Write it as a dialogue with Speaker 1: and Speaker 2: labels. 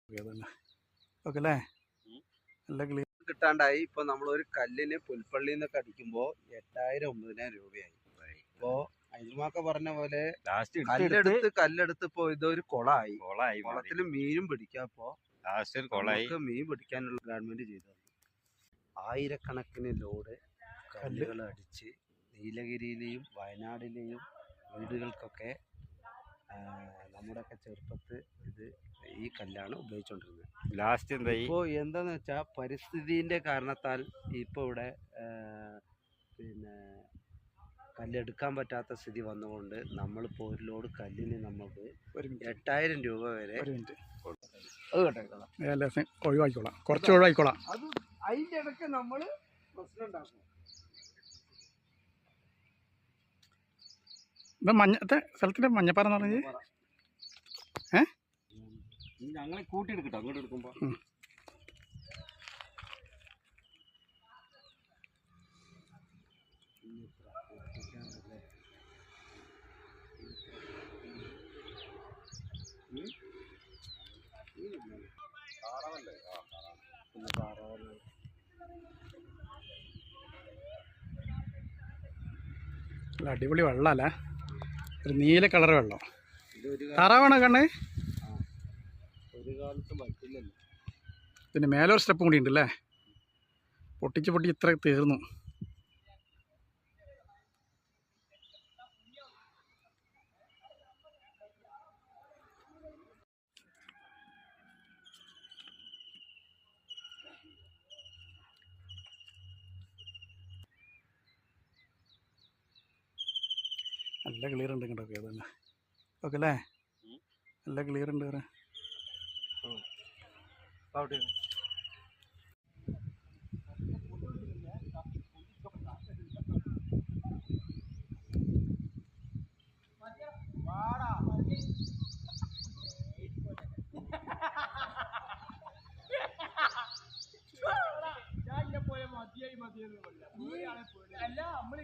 Speaker 1: Okay അല്ലേ? നല്ല clear കിട്ടാണ്ടായി. ഇപ്പൊ നമ്മളൊരു കല്ലിന് പുൽപ്പള്ളി നിന്നൊക്കെ അടിക്കുമ്പോൾ 8000 9000 രൂപയായി. ഇപ്പോ അജിമാക്ക പറഞ്ഞ പോലെ കല്ലെടുത്ത് ഇപ്പൊ ഇതൊരു കുളമായി. കുളത്തിൽ മീനും പിടിക്കാപ്പോ മീൻ പിടിക്കാനുള്ള ഗവൺമെന്റ് ചെയ്തു. ആയിരക്കണക്കിന് ലോഡ് കല്ലുകൾ അടിച്ച് നീലഗിരിയിലെയും വയനാടിലെയും വീടുകൾക്കൊക്കെ നമ്മുടെയൊക്കെ ചെറുപ്പത്ത് ഈ കല്ലാണ് ഉപയോഗിച്ചുകൊണ്ടിരുന്നത്. ലാസ്റ്റ് ഇപ്പോൾ എന്താന്ന് വെച്ചാൽ പരിസ്ഥിതിന്റെ കാരണത്താൽ ഇപ്പോൾ ഇവിടെ പിന്നെ കല്ലെടുക്കാൻ പറ്റാത്ത സ്ഥിതി വന്നുകൊണ്ട് നമ്മളിപ്പോൾ ഒരു ലോഡ് കല്ലിന് നമുക്ക് 8000 രൂപ വരെ
Speaker 2: ഒഴിവാക്കിക്കോളാം, കുറച്ച് ഒഴിവാക്കിക്കോളാം.
Speaker 1: അത് അതിൻ്റെ ഇടയ്ക്ക് നമ്മൾ പ്രശ്നം ഉണ്ടാക്കും.
Speaker 2: ഇത് മഞ്ഞത്തെ സ്ഥലത്തിന്റെ മഞ്ഞപ്പാറ എന്ന് പറഞ്ഞത്
Speaker 1: ഞങ്ങളെ കൂട്ടിയെടുക്കട്ടോ അങ്ങോട്ട് എടുക്കുമ്പോ.
Speaker 2: അടിപൊളി വെള്ളമല്ലേ, ഒരു നീല കളർ വെള്ളം. താറാവാണോ കണ്ണ്?
Speaker 1: ഒരു കാലത്ത് പറ്റില്ലല്ലോ.
Speaker 2: പിന്നെ മേലൊരു സ്റ്റെപ്പും കൂടി ഉണ്ടല്ലേ, പൊട്ടിച്ച് ഇത്ര തീർന്നു. നല്ല ക്ലിയർ ഉണ്ട് ഇങ്ങോട്ടൊക്കെ. അതന്നെ ഓക്കെ അല്ലേ? നല്ല ക്ലിയർ ഉണ്ട്. വേറെ
Speaker 3: അല്ല നമ്മൾ